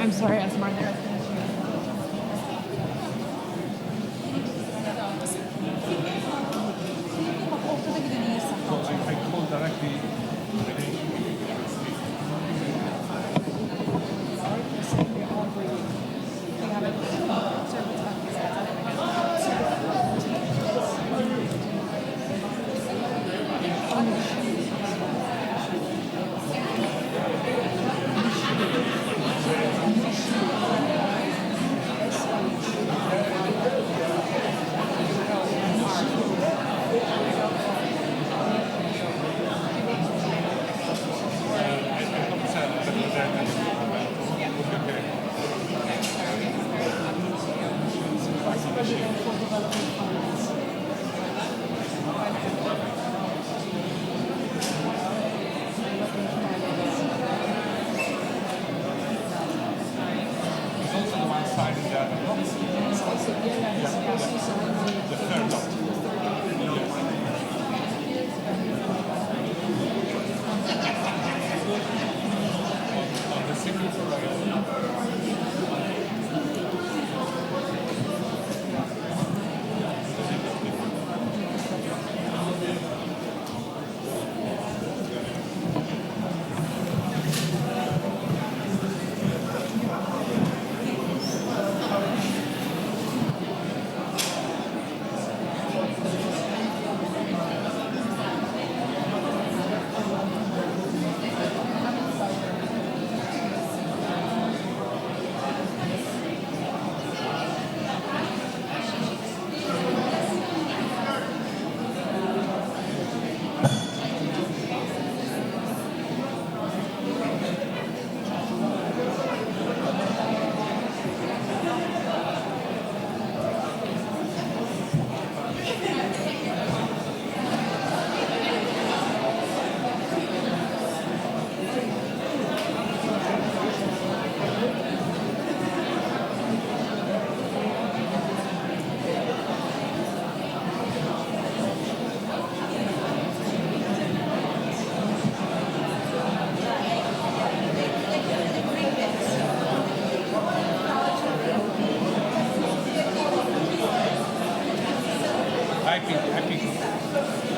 I'm sorry, I was more there. I called directly.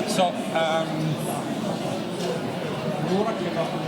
So, l'ora che va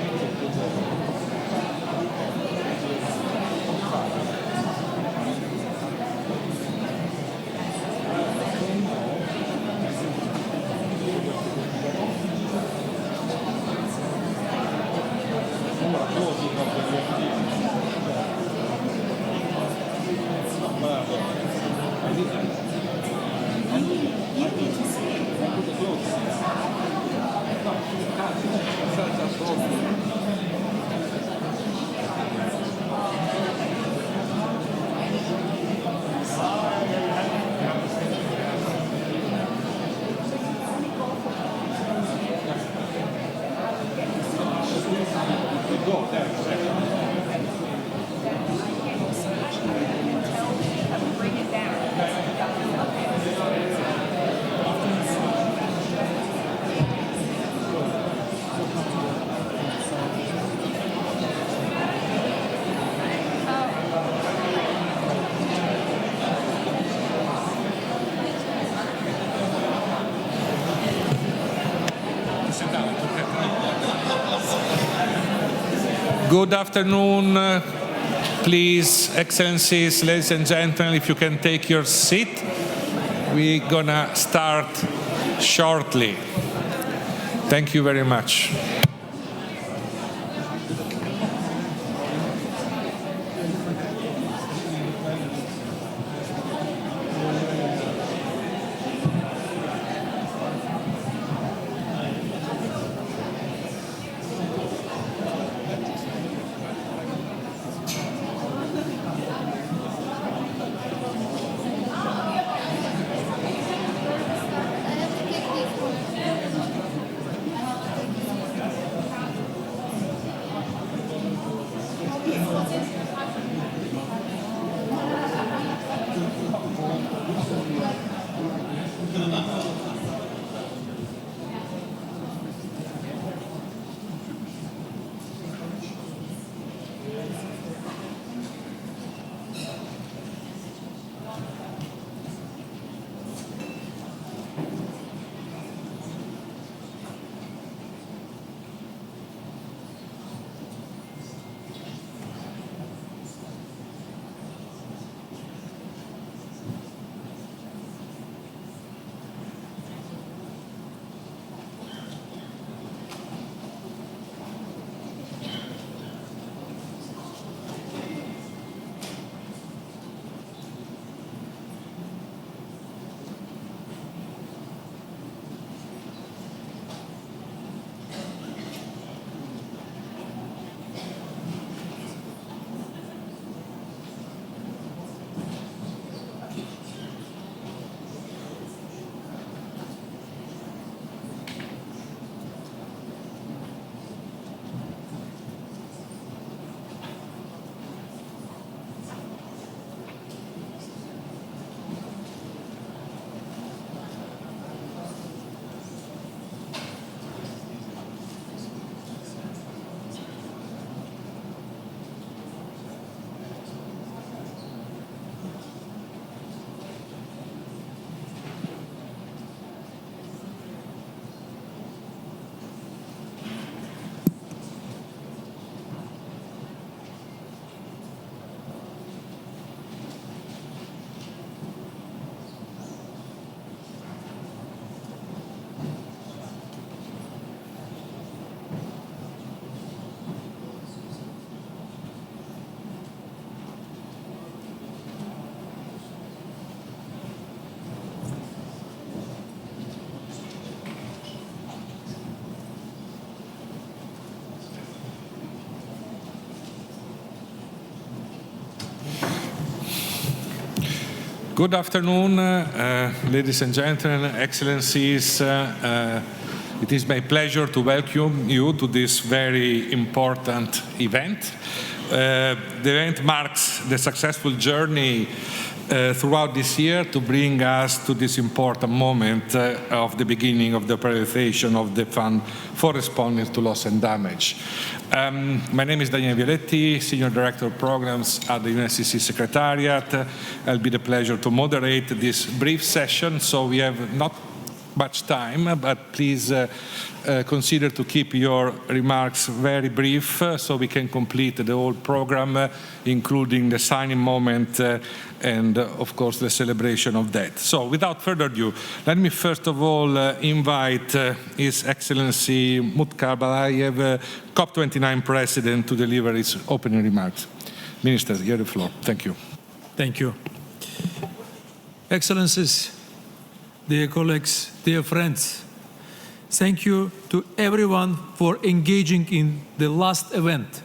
Good afternoon, please, Excellencies, ladies and gentlemen, if you can take your seat. We're gonna start shortly. Thank you very much. Good afternoon, ladies and gentlemen, excellencies. It is my pleasure to welcome you to this very important event. The event marks the successful journey throughout this year to bring us to this important moment of the beginning of the operationalization of the Fund for Responding to Loss and Damage. My name is Daniele Violetti, Senior Director of Programs at the UNSCC Secretariat. I'll be the pleasure to moderate this brief session, so we have not much time, but please consider to keep your remarks very brief so we can complete the whole program, including the signing moment and, of course, the celebration of that. So, without further ado, let me first of all invite His Excellency Mukhtar Balayev, COP29 President, to deliver his opening remarks. Minister, you have the floor. Thank you. Thank you. Excellencies, dear colleagues, dear friends, thank you to everyone for engaging in the last event.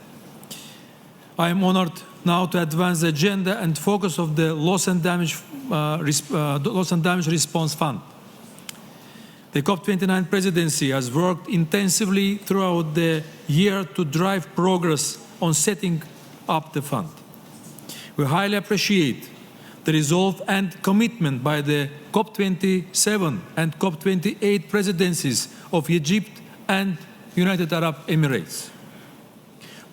I am honored now to advance the agenda and focus of the Loss and Damage Response Fund. The COP29 Presidency has worked intensively throughout the year to drive progress on setting up the fund. We highly appreciate the resolve and commitment by the COP27 and COP28 presidencies of Egypt and United Arab Emirates.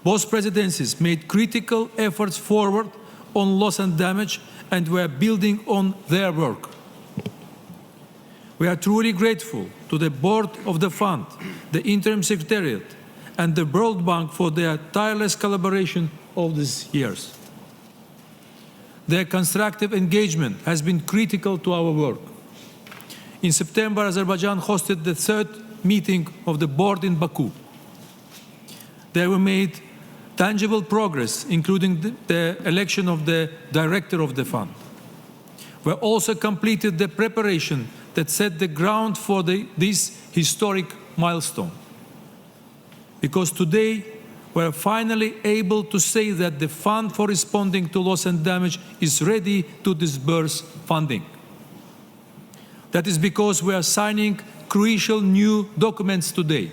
Both presidencies made critical efforts forward on loss and damage, and we are building on their work. We are truly grateful to the board of the fund, the interim secretariat, and the World Bank for their tireless collaboration all these years. Their constructive engagement has been critical to our work. In September, Azerbaijan hosted the third meeting of the board in Baku. There we made tangible progress, including the election of the director of the fund. We also completed the preparation that set the ground for this historic milestone. Because today, we are finally able to say that the Fund for Responding to Loss and Damage is ready to disburse funding. That is because we are signing crucial new documents today.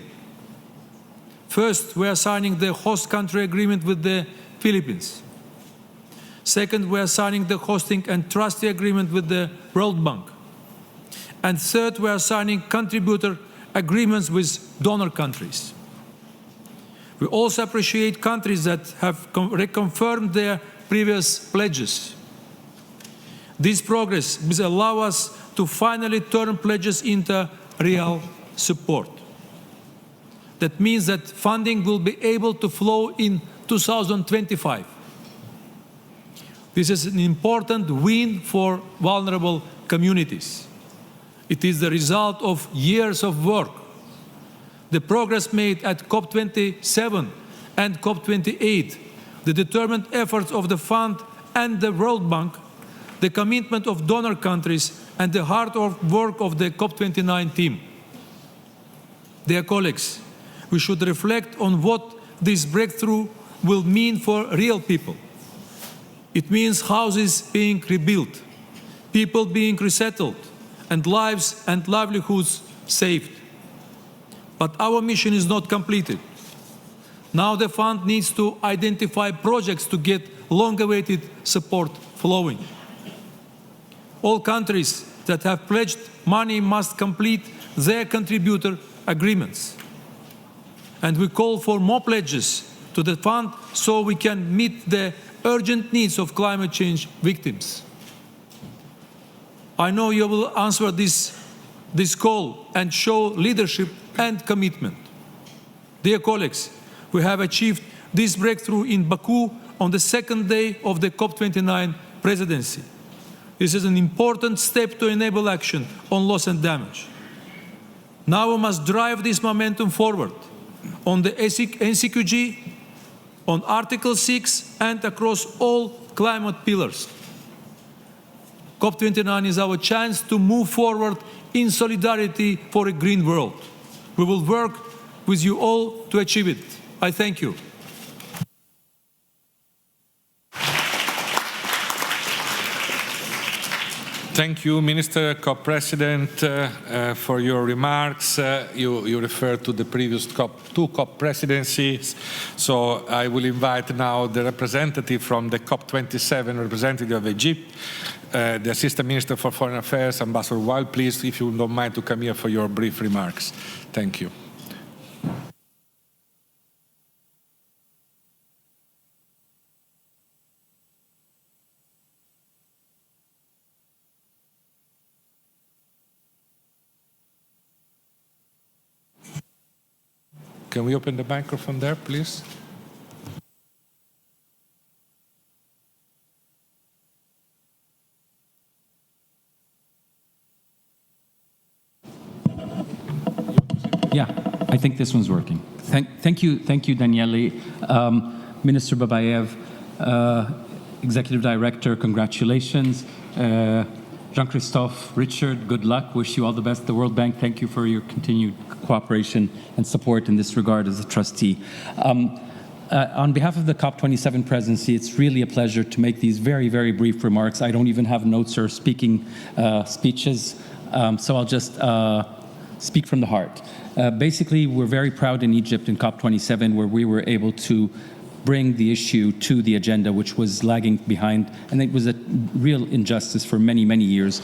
First, we are signing the host country agreement with the Philippines. Second, we are signing the hosting and trustee agreement with the World Bank. And third, we are signing contributor agreements with donor countries. We also appreciate countries that have reconfirmed their previous pledges. This progress will allow us to finally turn pledges into real support. That means that funding will be able to flow in 2025. This is an important win for vulnerable communities. It is the result of years of work. The progress made at COP27 and COP28, the determined efforts of the Fund and the World Bank, the commitment of donor countries, and the hard work of the COP29 team. Dear colleagues, we should reflect on what this breakthrough will mean for real people. It means houses being rebuilt, people being resettled, and lives and livelihoods saved. But our mission is not completed. Now the fund needs to identify projects to get long-awaited support flowing. All countries that have pledged money must complete their contributor agreements. And we call for more pledges to the fund so we can meet the urgent needs of climate change victims. I know you will answer this call and show leadership and commitment. Dear colleagues, we have achieved this breakthrough in Baku on the second day of the COP29 presidency. This is an important step to enable action on loss and damage. Now we must drive this momentum forward on the NCQG, on Article 6, and across all climate pillars. COP29 is our chance to move forward in solidarity for a green world. We will work with you all to achieve it. I thank you. Thank you, Minister, Co-President, for your remarks. You referred to the previous two COP presidencies. So I will invite now the representative from the COP27, representative of Egypt, the Assistant Minister for Foreign Affairs, Ambassador Weil. Please, if you don't mind, to come here for your brief remarks. Thank you. Can we open the microphone there, please? Yeah, I think this one's working. Thank you, Daniele. Minister Babayev, Executive Director, congratulations. Jean-Christophe, Richard, good luck. Wish you all the best. The World Bank, thank you for your continued cooperation and support in this regard as a trustee. On behalf of the COP27 presidency, it's really a pleasure to make these very, very brief remarks. I don't even have notes or speaking speeches, so I'll just speak from the heart. Basically, we're very proud in Egypt in COP27 where we were able to bring the issue to the agenda, which was lagging behind, and it was a real injustice for many, many years.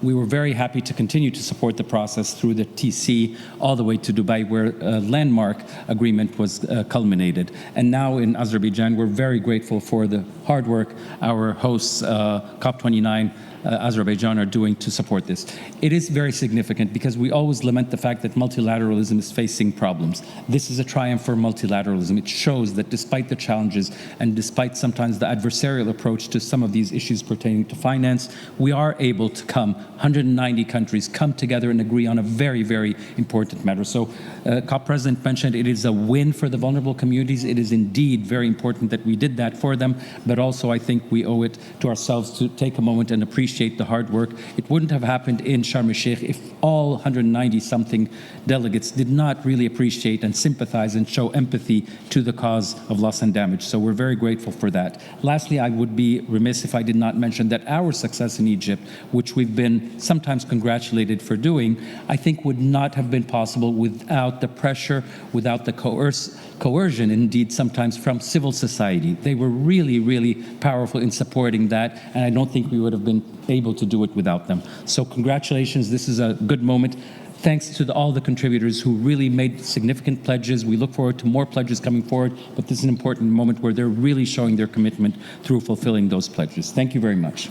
We were very happy to continue to support the process through the TC all the way to Dubai, where a landmark agreement was culminated. And now in Azerbaijan, we're very grateful for the hard work our hosts, COP29, Azerbaijan, are doing to support this. It is very significant because we always lament the fact that multilateralism is facing problems. This is a triumph for multilateralism. It shows that despite the challenges and despite sometimes the adversarial approach to some of these issues pertaining to finance, we are able to 190 countries come together and agree on a very, very important matter. So COP President mentioned it is a win for the vulnerable communities. It is indeed very important that we did that for them, but also I think we owe it to ourselves to take a moment and appreciate the hard work. It wouldn't have happened in Sharm el-Sheikh if all 190-something delegates did not really appreciate and sympathize and show empathy to the cause of loss and damage. So we're very grateful for that. Lastly, I would be remiss if I did not mention that our success in Egypt, which we've been sometimes congratulated for doing, I think would not have been possible without the pressure, without the coercion, indeed, sometimes from civil society. They were really, really powerful in supporting that, and I don't think we would have been able to do it without them. So congratulations, this is a good moment. Thanks to all the contributors who really made significant pledges. We look forward to more pledges coming forward, but this is an important moment where they're really showing their commitment through fulfilling those pledges. Thank you very much.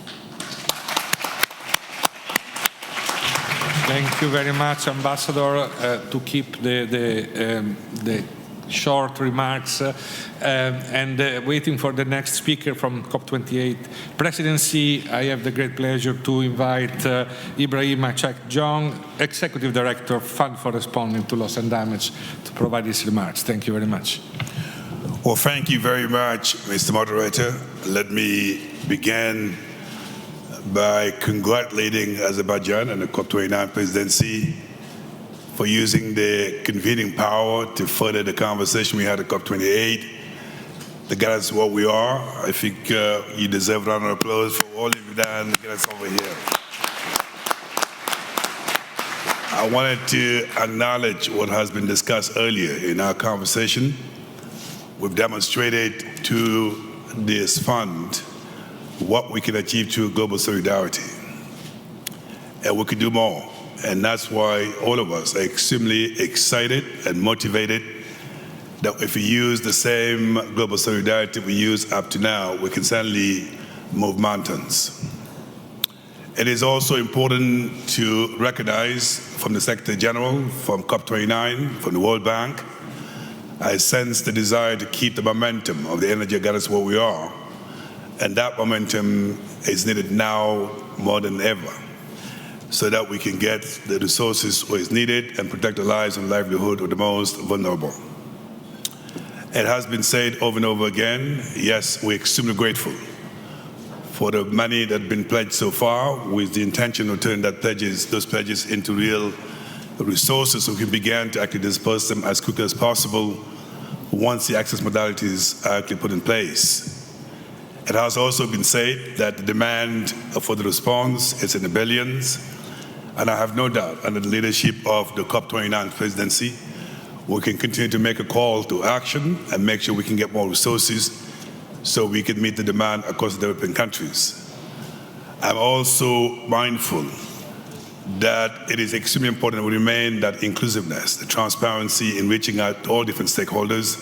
Thank you very much, Ambassador, to keep the short remarks and waiting for the next speaker from COP28 presidency. I have the great pleasure to invite Ibrahim Achak-Jong, Executive Director, Fund for Responding to Loss and Damage, to provide his remarks. Thank you very much. Well, thank you very much, Mr. Moderator. Let me begin by congratulating Azerbaijan and the COP29 presidency for using the convening power to further the conversation we had at COP28 to get us where we are. I think you deserve a round of applause for all you've done to get us over here. I wanted to acknowledge what has been discussed earlier in our conversation. We've demonstrated to this fund what we can achieve through global solidarity. And we can do more. And that's why all of us are extremely excited and motivated that if we use the same global solidarity we use up to now, we can certainly move mountains. It is also important to recognize from the Secretary General, from COP29, from the World Bank, I sense the desire to keep the momentum of the energy got us where we are. And that momentum is needed now more than ever, so that we can get the resources where it's needed and protect the lives and livelihood of the most vulnerable. It has been said over and over again, yes, we're extremely grateful for the money that's been pledged so far, with the intention of turning those pledges into real resources so we can begin to actually disperse them as quickly as possible once the access modalities are actually put in place. It has also been said that the demand for the response is in the billions, and I have no doubt under the leadership of the COP29 presidency, we can continue to make a call to action and make sure we can get more resources so we can meet the demand across the developing countries. I'm also mindful that it is extremely important that we remain that inclusiveness, the transparency in reaching out to all different stakeholders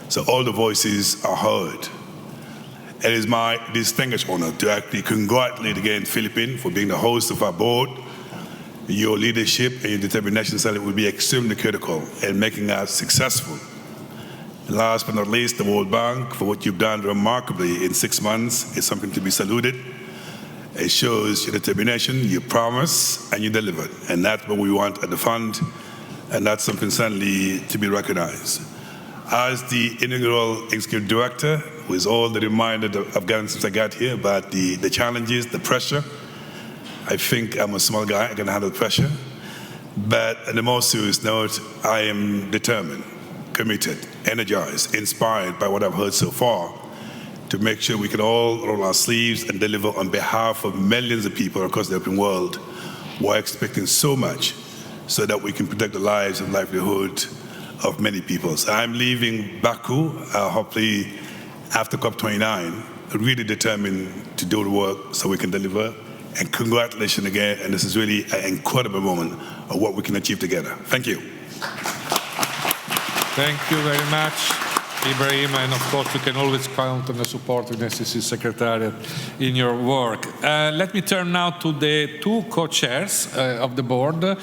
so all the voices are heard. It is my distinguished honor to actually congratulate again Philippines for being the host of our board. Your leadership and your determination will be extremely critical in making us successful. And last but not least, the World Bank, for what you've done remarkably in 6 months, is something to be saluted. It shows your determination, you promise, and you deliver. And that's what we want at the fund, and that's something certainly to be recognized. As the inaugural executive director, with all the reminder that I've gotten since I got here about the challenges, the pressure, I think I'm a small guy, I can handle pressure. But on the more serious note, I am determined, committed, energized, inspired by what I've heard so far to make sure we can all roll our sleeves and deliver on behalf of millions of people across the developing world who are expecting so much so that we can protect the lives and livelihood of many people. So I'm leaving Baku, hopefully after COP29, really determined to do the work so we can deliver. And congratulations again, and this is really an incredible moment of what we can achieve together. Thank you. Thank you very much, Ibrahim, and of course you can always count on the support of the SEC Secretariat in your work. Let me turn now to the two co-chairs of the board,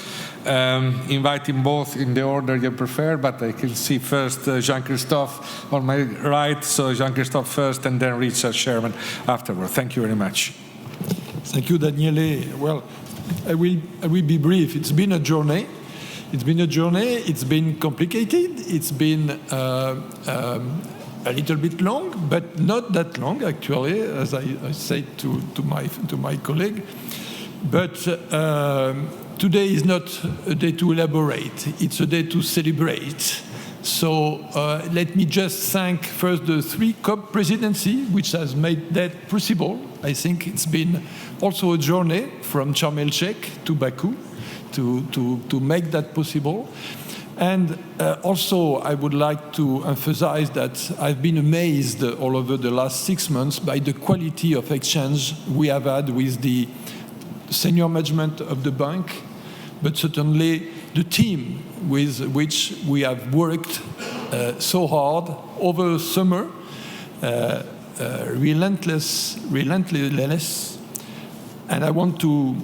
inviting both in the order you prefer, but I can see first Jean-Christophe on my right, so Jean-Christophe first and then Richard Sherman afterward. Thank you very much. Thank you, Daniele. Well, I will be brief. It's been a journey. It's been complicated. It's been a little bit long, but not that long, actually, as I said to my colleague. But today is not a day to elaborate. It's a day to celebrate. So let me just thank first the 3 COP presidency, which has made that possible. I think it's been also a journey from Sharm el-Sheikh to Baku to make that possible. And also, I would like to emphasize that I've been amazed all over the last 6 months by the quality of exchange we have had with the senior management of the bank, but certainly the team with which we have worked so hard over summer, relentless. And I want to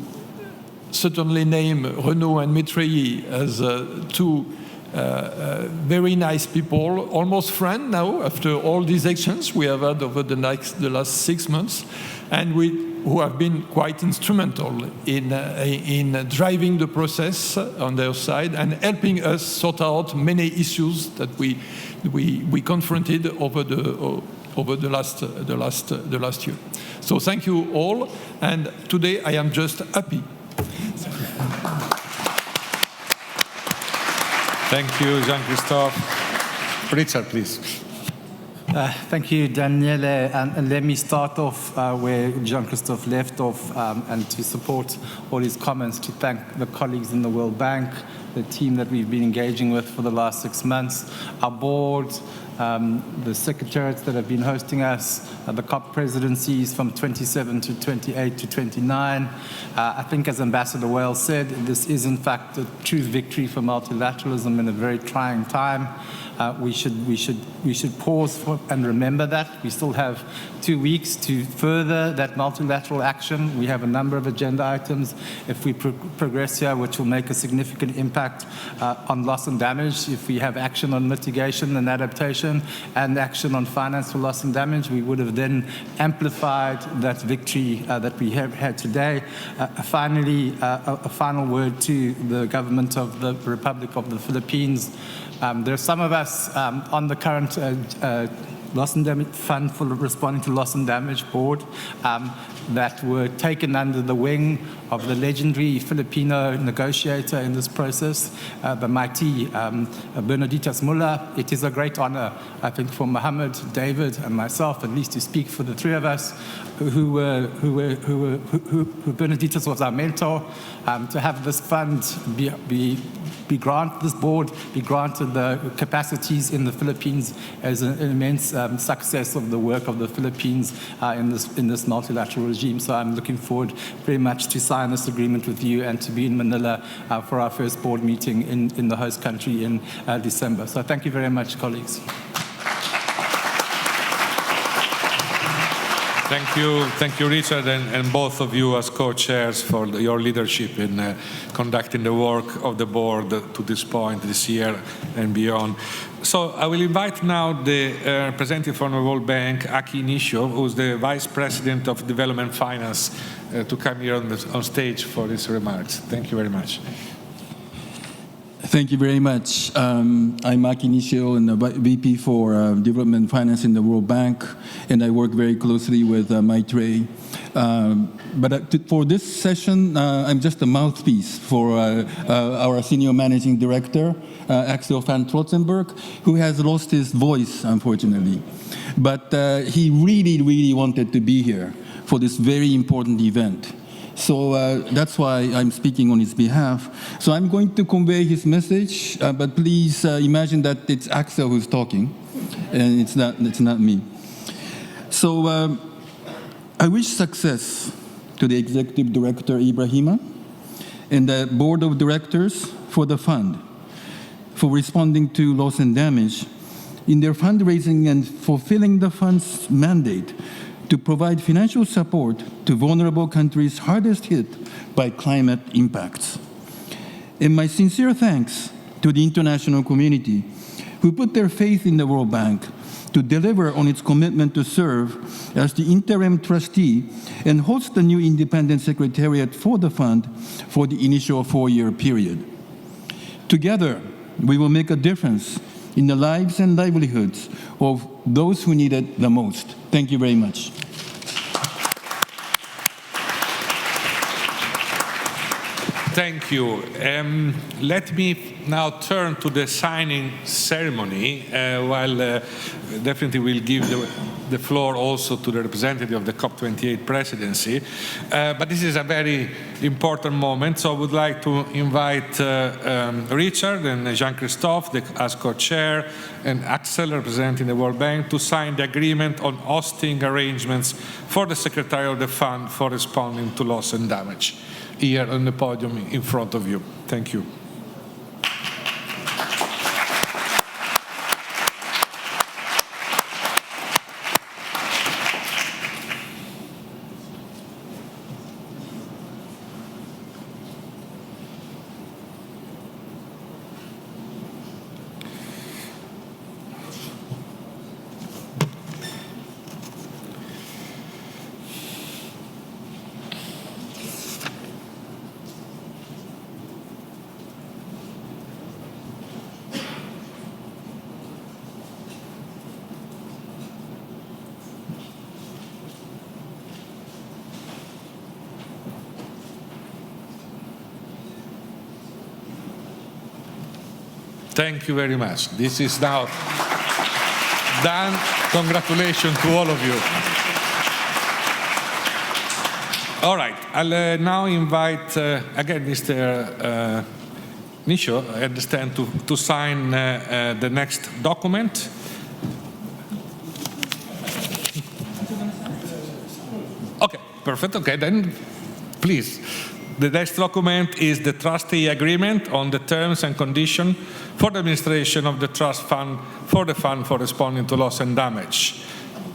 certainly name Renaud and Maitreyi as 2 very nice people, almost friends now after all these actions we have had over the last 6 months, and who have been quite instrumental in driving the process on their side and helping us sort out many issues that we confronted over the last year. So thank you all, and today I am just happy. Thank you, Jean-Christophe. Richard, please. Thank you, Daniele. And let me start off where Jean-Christophe left off, and to support all his comments, to thank the colleagues in the World Bank, the team that we've been engaging with for the last 6 months, our board, the secretariats that have been hosting us, the COP presidencies from 27 to 28 to 29. I think, as Ambassador Wales said, this is in fact a true victory for multilateralism in a very trying time. We should pause and remember that. We still have 2 weeks to further that multilateral action. We have a number of agenda items, if we progress here, which will make a significant impact on loss and damage. If we have action on mitigation and adaptation and action on finance for loss and damage, we would have then amplified that victory that we have had today. Finally, a final word to the government of the Republic of the Philippines. There are some of us on the current loss and damage fund for responding to loss and damage board that were taken under the wing of the legendary Filipino negotiator in this process, the mighty Bernarditas Muller. It is a great honor, I think, for Mohammed, David, and myself, at least to speak for the three of us, who Bernarditas was our mentor, to have this fund be granted, this board be granted the capacities in the Philippines as an immense success of the work of the Philippines in this multilateral regime. So I'm looking forward very much to sign this agreement with you and to be in Manila for our first board meeting in the host country in December. So thank you very much, colleagues. Thank you, Richard, and both of you as co-chairs for your leadership in conducting the work of the board to this point this year and beyond. So I will invite now the representative from the World Bank, Aki Nishio, who's the Vice President of Development Finance, to come here on stage for his remarks. Thank you very much. Thank you very much. I'm Aki Nishio, and the VP for Development Finance in the World Bank, and I work very closely with Maitrey. For this session, I'm just a mouthpiece for our Senior Managing Director, Axel van Trotzenberg, who has lost his voice, unfortunately. But he really, really wanted to be here for this very important event. So that's why I'm speaking on his behalf. So I'm going to convey his message, but please imagine that it's Axel who's talking, and it's not me. So I wish success to the Executive Director, Ibrahima, and the Board of Directors for the fund, for responding to loss and damage in their fundraising and fulfilling the fund's mandate to provide financial support to vulnerable countries hardest hit by climate impacts. And my sincere thanks to the international community who put their faith in the World Bank to deliver on its commitment to serve as the interim trustee and host the new independent secretariat for the fund for the initial 4-year period. Together, we will make a difference in the lives and livelihoods of those who need it the most. Thank you very much. Thank you. Let me now turn to the signing ceremony, while definitely we'll give the floor also to the representative of the COP28 presidency. But this is a very important moment, so I would like to invite Richard and Jean-Christophe as co-chair and Axel representing the World Bank to sign the agreement on hosting arrangements for the Secretary of the Fund for responding to loss and damage, here on the podium in front of you. Thank you. Thank you very much. This is now done. Congratulations to all of you. All right, I'll now invite again Mr. Nishio, I understand, to sign the next document. Okay, perfect. Okay, then please. The next document is the trustee agreement on the terms and conditions for the administration of the trust fund for the fund for responding to loss and damage.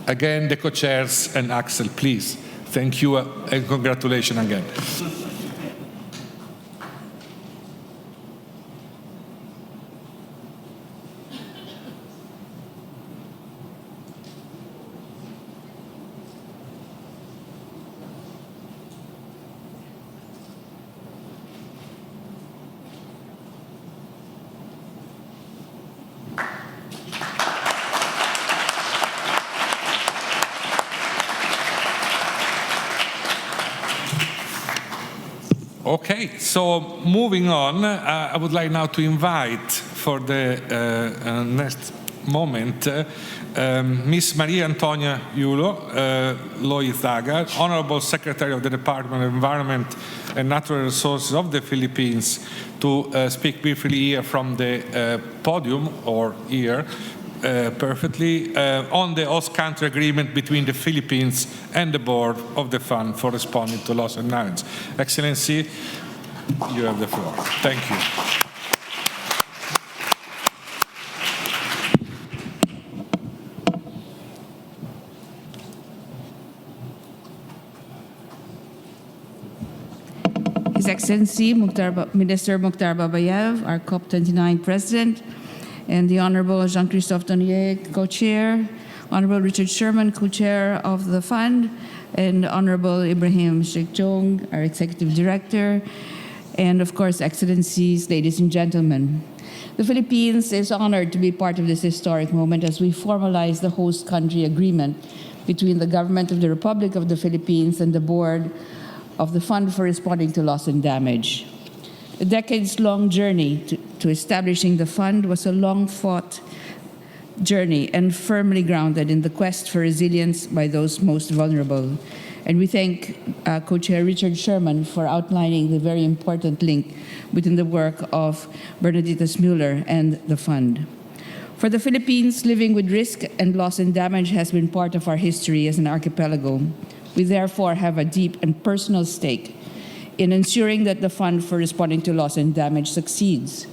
Again, the co-chairs and Axel, please. Thank you and congratulations again. Okay, so moving on, I would like now to invite for the next moment Miss Maria Antonia Yulo Loizaga, Honorable Secretary of the Department of Environment and Natural Resources of the Philippines, to speak briefly here from the podium, or here, perfectly, on the host country agreement between the Philippines and the board of the Fund for Responding to Loss and Damage. Excellency, you have the floor. Thank you. His Excellency Minister Mukhtar Babayev, our COP29 President, and the Honorable Jean-Christophe Donier, Co-Chair, Honorable Richard Sherman, Co-Chair of the Fund, and Honorable Ibrahim Sheikh Jong, our Executive Director, and of course, Excellencies, ladies and gentlemen. The Philippines is honored to be part of this historic moment as we formalize the host country agreement between the government of the Republic of the Philippines and the board of the Fund for Responding to Loss and Damage. A decades-long journey to establishing the fund was a long-fought journey and firmly grounded in the quest for resilience by those most vulnerable. And we thank Co-Chair Richard Sherman for outlining the very important link between the work of Bernadette Mueller and the fund. For the Philippines, living with risk and loss and damage has been part of our history as an archipelago. We therefore have a deep and personal stake in ensuring that the Fund for Responding to Loss and Damage succeeds.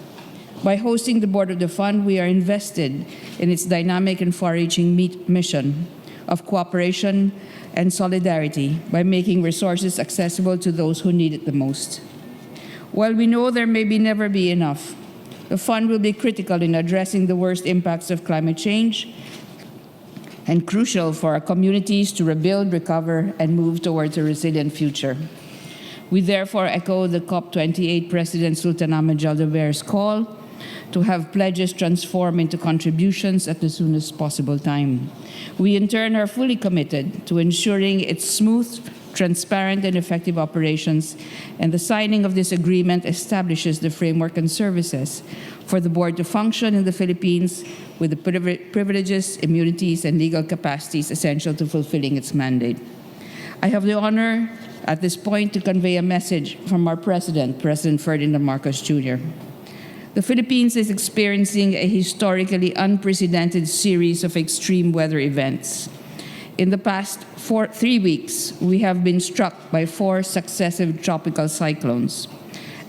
By hosting the board of the fund, we are invested in its dynamic and far-reaching mission of cooperation and solidarity by making resources accessible to those who need it the most. While we know there may never be enough, the fund will be critical in addressing the worst impacts of climate change and crucial for our communities to rebuild, recover, and move towards a resilient future. We therefore echo the COP28 President Sultan Ahmed Jaldaber's call to have pledges transform into contributions at the soonest possible time. We in turn are fully committed to ensuring its smooth, transparent, and effective operations, and the signing of this agreement establishes the framework and services for the board to function in the Philippines with the privileges, immunities, and legal capacities essential to fulfilling its mandate. I have the honor at this point to convey a message from our President, President Ferdinand Marcos Jr. The Philippines is experiencing a historically unprecedented series of extreme weather events. In the past 3 weeks, we have been struck by 4 successive tropical cyclones.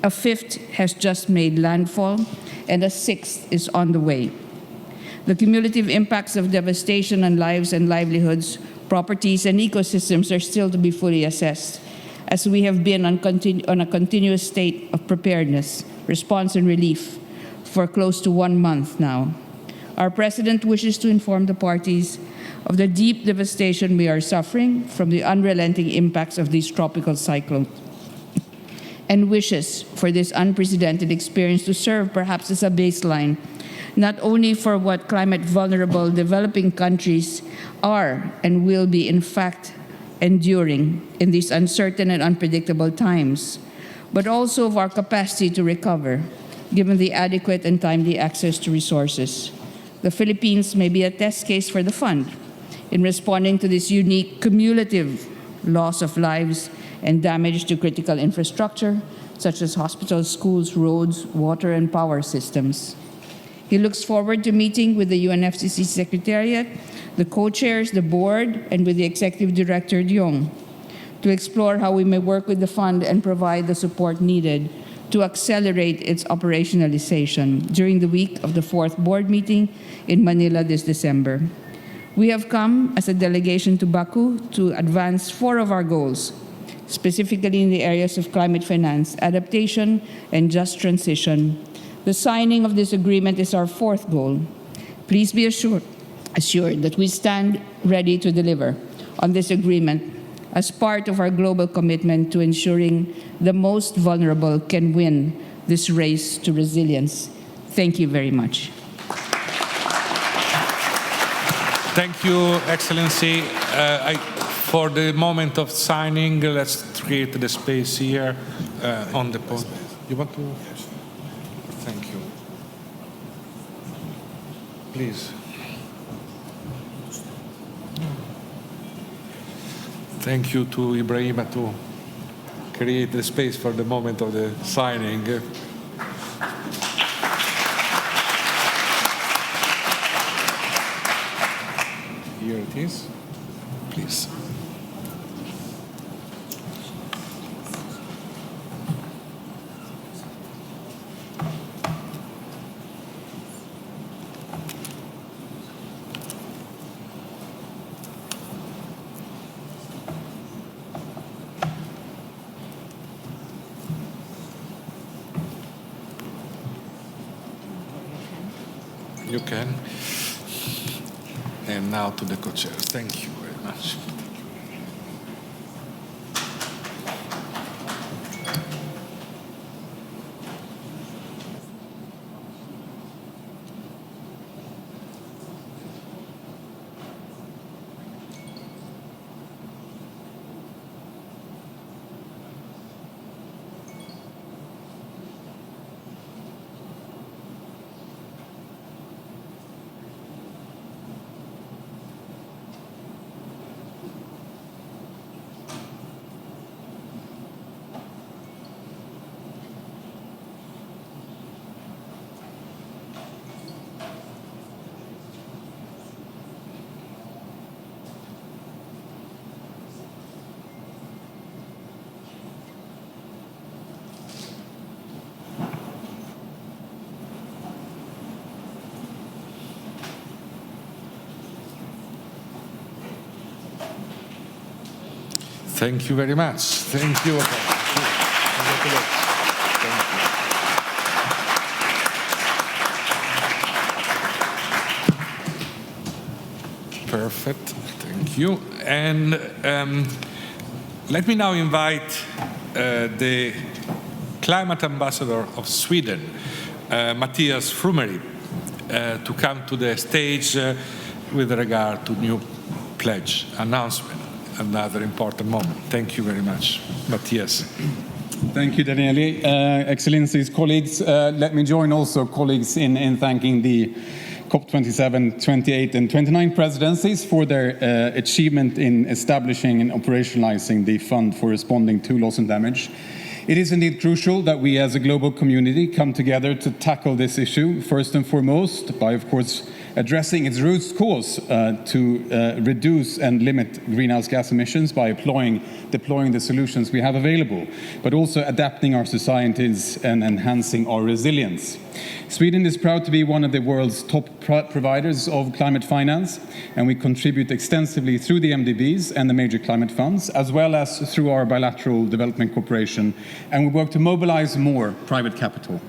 A 5th has just made landfall, and a 6th is on the way. The cumulative impacts of devastation on lives and livelihoods, properties, and ecosystems are still to be fully assessed, as we have been on a continuous state of preparedness, response, and relief for close to 1 month now. Our President wishes to inform the parties of the deep devastation we are suffering from the unrelenting impacts of these tropical cyclones, and wishes for this unprecedented experience to serve perhaps as a baseline, not only for what climate-vulnerable developing countries are and will be in fact enduring in these uncertain and unpredictable times, but also of our capacity to recover, given the adequate and timely access to resources. The Philippines may be a test case for the fund in responding to this unique cumulative loss of lives and damage to critical infrastructure, such as hospitals, schools, roads, water, and power systems. He looks forward to meeting with the UNFCCC Secretariat, the co-chairs, the board, and with the Executive Director, Diong, to explore how we may work with the fund and provide the support needed to accelerate its operationalization during the week of the 4th board meeting in Manila this December. We have come as a delegation to Baku to advance 4 of our goals, specifically in the areas of climate finance, adaptation, and just transition. The signing of this agreement is our 4th goal. Please be assured that we stand ready to deliver on this agreement as part of our global commitment to ensuring the most vulnerable can win this race to resilience. Thank you very much. Thank you, Excellency. For the moment of signing, let's create the space here on the podium. You want to? Thank you. Please. Thank you to Ibrahima to create the space for the moment of the signing. Here it is. Please. You can. And now to the co-chairs. Thank you very much. Thank you very much. Thank you. Perfect. Thank you. And let me now invite the climate ambassador of Sweden, Matthias Frumery, to come to the stage with regard to new pledge announcement. Another important moment. Thank you very much, Matthias. Thank you, Daniele. Excellencies, colleagues, let me join also colleagues in thanking the COP27, 28 and 29 presidencies for their achievement in establishing and operationalizing the Fund for Responding to Loss and Damage. It is indeed crucial that we as a global community come together to tackle this issue, first and foremost, by, of course, addressing its root cause to reduce and limit greenhouse gas emissions by deploying the solutions we have available, but also adapting our societies and enhancing our resilience. Sweden is proud to be one of the world's top providers of climate finance, and we contribute extensively through the MDBs and the major climate funds, as well as through our bilateral development cooperation, and we work to mobilize more private capital.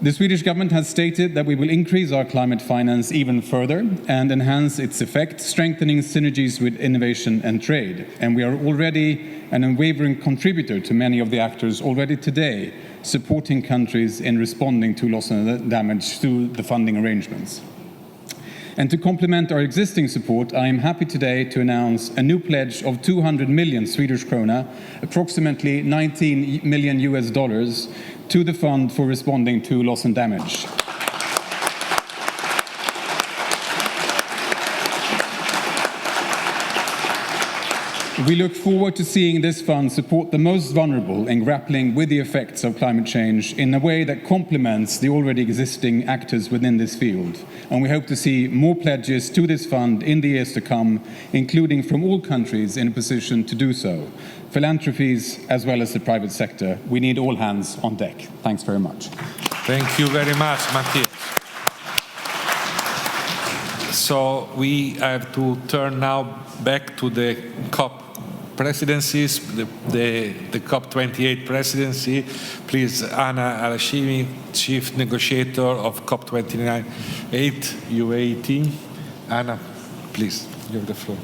The Swedish government has stated that we will increase our climate finance even further and enhance its effect, strengthening synergies with innovation and trade. And we are already an unwavering contributor to many of the actors already today, supporting countries in responding to loss and damage through the funding arrangements. And to complement our existing support, I am happy today to announce a new pledge of 200 million Swedish krona, approximately $19 million US, to the Fund for Responding to Loss and Damage. We look forward to seeing this fund support the most vulnerable in grappling with the effects of climate change in a way that complements the already existing actors within this field. And we hope to see more pledges to this fund in the years to come, including from all countries in a position to do so. Philanthropies as well as the private sector. We need all hands on deck. Thanks very much. Thank you very much, Matthias. So we have to turn now back to the COP presidencies, the COP28 presidency. Please, Anna Alashimi, Chief Negotiator of COP29 UAT. Anna, please, you have the floor.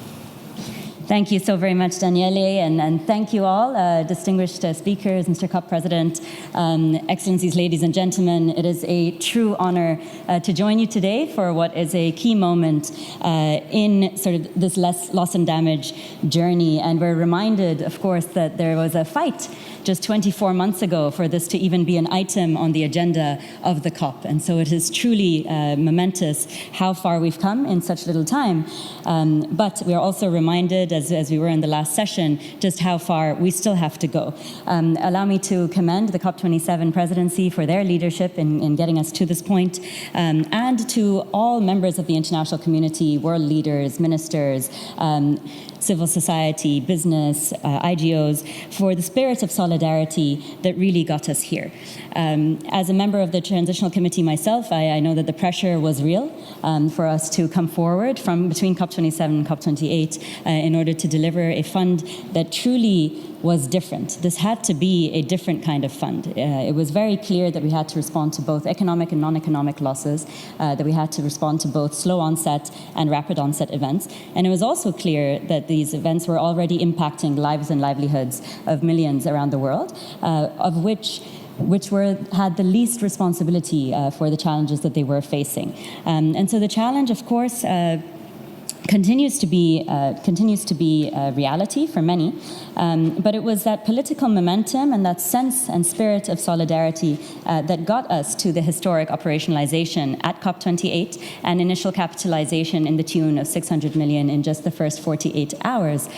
Thank you so very much, Daniele, and thank you all, distinguished speakers, Mr. COP President, Excellencies, ladies and gentlemen. It is a true honor to join you today for what is a key moment in sort of this loss and damage journey. And we're reminded, of course, that there was a fight just 24 months ago for this to even be an item on the agenda of the COP. And so it is truly momentous how far we've come in such little time. But we are also reminded, as we were in the last session, just how far we still have to go. Allow me to commend the COP27 presidency for their leadership in getting us to this point, and to all members of the international community, world leaders, ministers, civil society, business, IGOs, for the spirit of solidarity that really got us here. As a member of the Transitional Committee myself, I know that the pressure was real for us to come forward from between COP27 and COP28 in order to deliver a fund that truly was different. This had to be a different kind of fund. It was very clear that we had to respond to both economic and non-economic losses, that we had to respond to both slow onset and rapid onset events. And it was also clear that these events were already impacting lives and livelihoods of millions around the world, of which had the least responsibility for the challenges that they were facing. And so the challenge, of course, continues to be a reality for many, but it was that political momentum and that sense and spirit of solidarity that got us to the historic operationalization at COP28 and initial capitalization in the tune of 600 million in just the first 48 hours,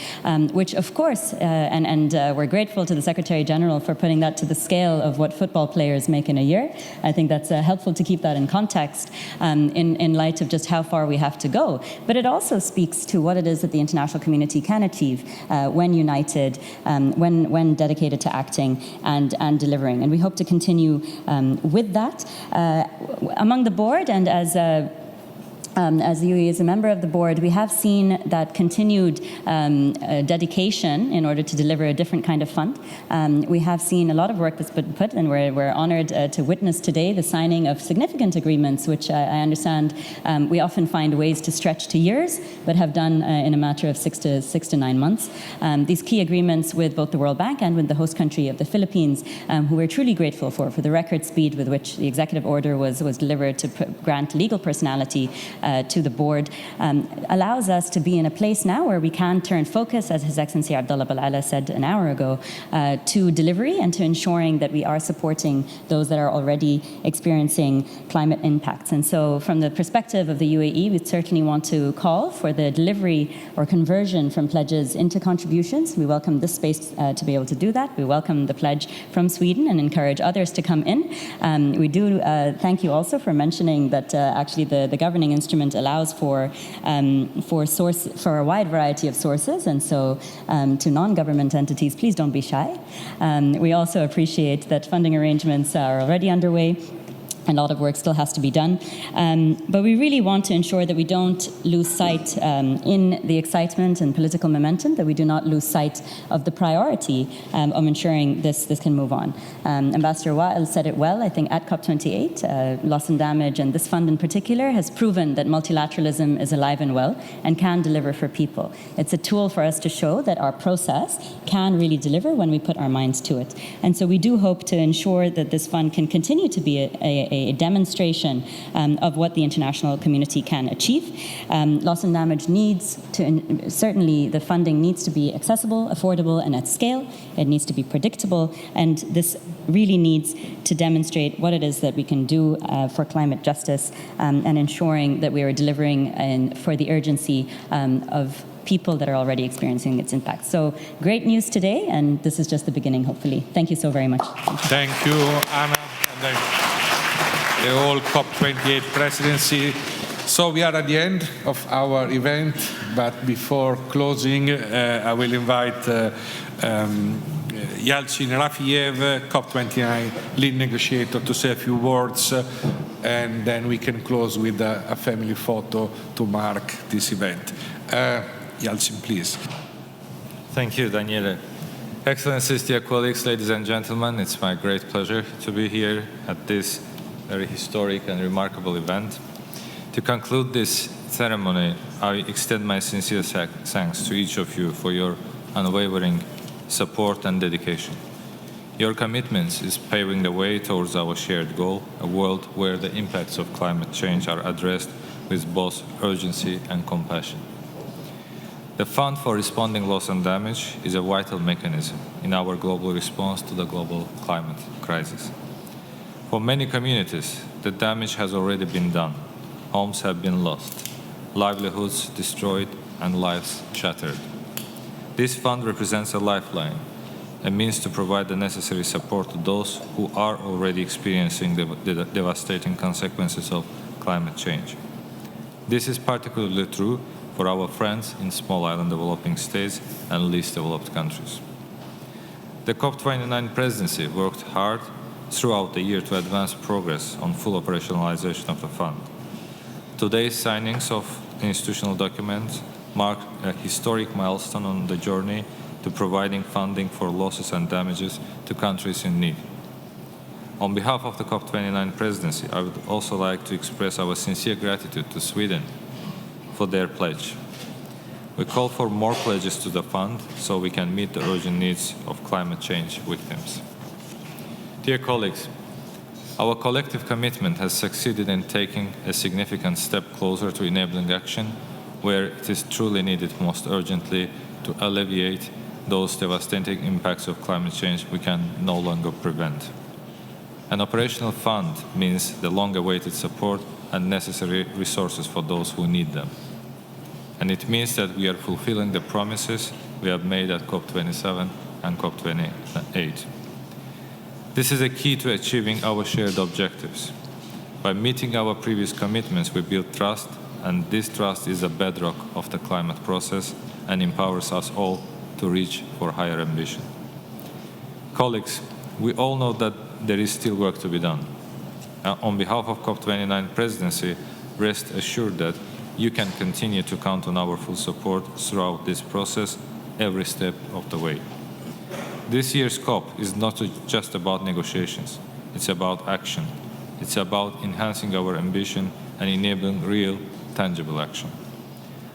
which of course, and we're grateful to the Secretary General for putting that to the scale of what football players make in a year. I think that's helpful to keep that in context in light of just how far we have to go. But it also speaks to what it is that the international community can achieve when united, when dedicated to acting and delivering. And we hope to continue with that. Among the board and as the UAE is a member of the board, we have seen that continued dedication in order to deliver a different kind of fund. We have seen a lot of work that's been put, and we're honored to witness today the signing of significant agreements, which I understand we often find ways to stretch to years, but have done in a matter of 6 to 9 months. These key agreements with both the World Bank and with the host country of the Philippines, who we're truly grateful for the record speed with which the executive order was delivered to grant legal personality to the board, allows us to be in a place now where we can turn focus, as His Excellency Abdullah Balala said an hour ago, to delivery and to ensuring that we are supporting those that are already experiencing climate impacts. And so from the perspective of the UAE, we certainly want to call for the delivery or conversion from pledges into contributions. We welcome this space to be able to do that. We welcome the pledge from Sweden and encourage others to come in. We do thank you also for mentioning that actually the governing instrument allows for a wide variety of sources, and so to non-government entities, please don't be shy. We also appreciate that funding arrangements are already underway. A lot of work still has to be done. But we really want to ensure that we don't lose sight in the excitement and political momentum, that we do not lose sight of the priority of ensuring this can move on. Ambassador Wael said it well, I think, at COP28. Loss and damage, and this fund in particular, has proven that multilateralism is alive and well and can deliver for people. It's a tool for us to show that our process can really deliver when we put our minds to it. And so we do hope to ensure that this fund can continue to be a demonstration of what the international community can achieve. Loss and damage needs to, certainly the funding needs to be accessible, affordable, and at scale. It needs to be predictable, and this really needs to demonstrate what it is that we can do for climate justice and ensuring that we are delivering for the urgency of people that are already experiencing its impact. So great news today, and this is just the beginning, hopefully. Thank you so very much. Thank you, Anna. The whole COP28 presidency. So we are at the end of our event, but before closing, I will invite Yalcin Rafiev, COP29 lead negotiator, to say a few words, and then we can close with a family photo to mark this event. Yalcin, please. Thank you, Daniele. Excellencies, dear colleagues, ladies and gentlemen, it's my great pleasure to be here at this very historic and remarkable event. To conclude this ceremony, I extend my sincere thanks to each of you for your unwavering support and dedication. Your commitments is paving the way towards our shared goal, a world where the impacts of climate change are addressed with both urgency and compassion. The Fund for Responding Loss and Damage is a vital mechanism in our global response to the global climate crisis. For many communities, the damage has already been done. Homes have been lost, livelihoods destroyed, and lives shattered. This fund represents a lifeline, a means to provide the necessary support to those who are already experiencing the devastating consequences of climate change. This is particularly true for our friends in small island developing states and least developed countries. The COP29 presidency worked hard throughout the year to advance progress on full operationalization of the fund. Today's signings of institutional documents mark a historic milestone on the journey to providing funding for losses and damages to countries in need. On behalf of the COP29 presidency, I would also like to express our sincere gratitude to Sweden for their pledge. We call for more pledges to the fund so we can meet the urgent needs of climate change victims. Dear colleagues, our collective commitment has succeeded in taking a significant step closer to enabling action where it is truly needed most urgently to alleviate those devastating impacts of climate change we can no longer prevent. An operational fund means the long-awaited support and necessary resources for those who need them. And it means that we are fulfilling the promises we have made at COP27 and COP28. This is a key to achieving our shared objectives. By meeting our previous commitments, we build trust, and this trust is the bedrock of the climate process and empowers us all to reach for higher ambition. Colleagues, we all know that there is still work to be done. On behalf of COP29 presidency, rest assured that you can continue to count on our full support throughout this process, every step of the way. This year's COP is not just about negotiations, it's about action. It's about enhancing our ambition and enabling real, tangible action.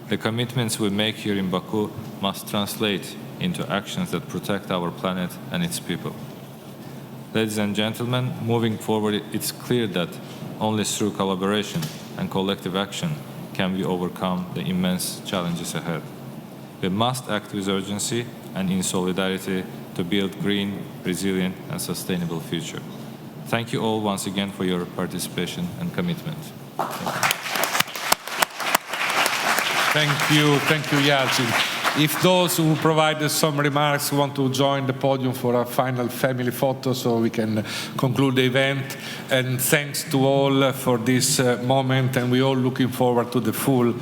The commitments we make here in Baku must translate into actions that protect our planet and its people. Ladies and gentlemen, moving forward, it's clear that only through collaboration and collective action can we overcome the immense challenges ahead. We must act with urgency and in solidarity to build green, resilient, and sustainable future. Thank you all once again for your participation and commitment. Thank you, Yalcin. If those who provided some remarks want to join the podium for a final family photo so we can conclude the event. And thanks to all for this moment, and we're all looking forward to the full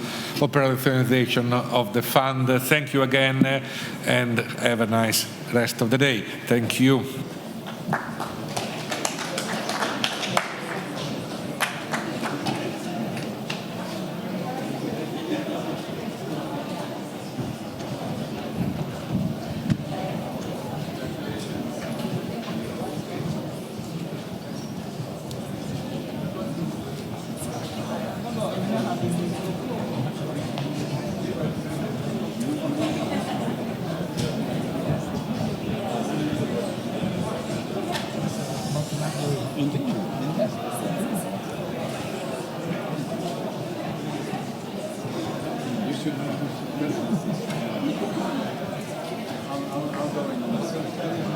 operationalization of the fund. Thank you again, and have a nice rest of the day. Thank you.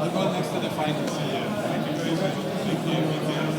I'll go next to the finals. Thank you very much. Thank you.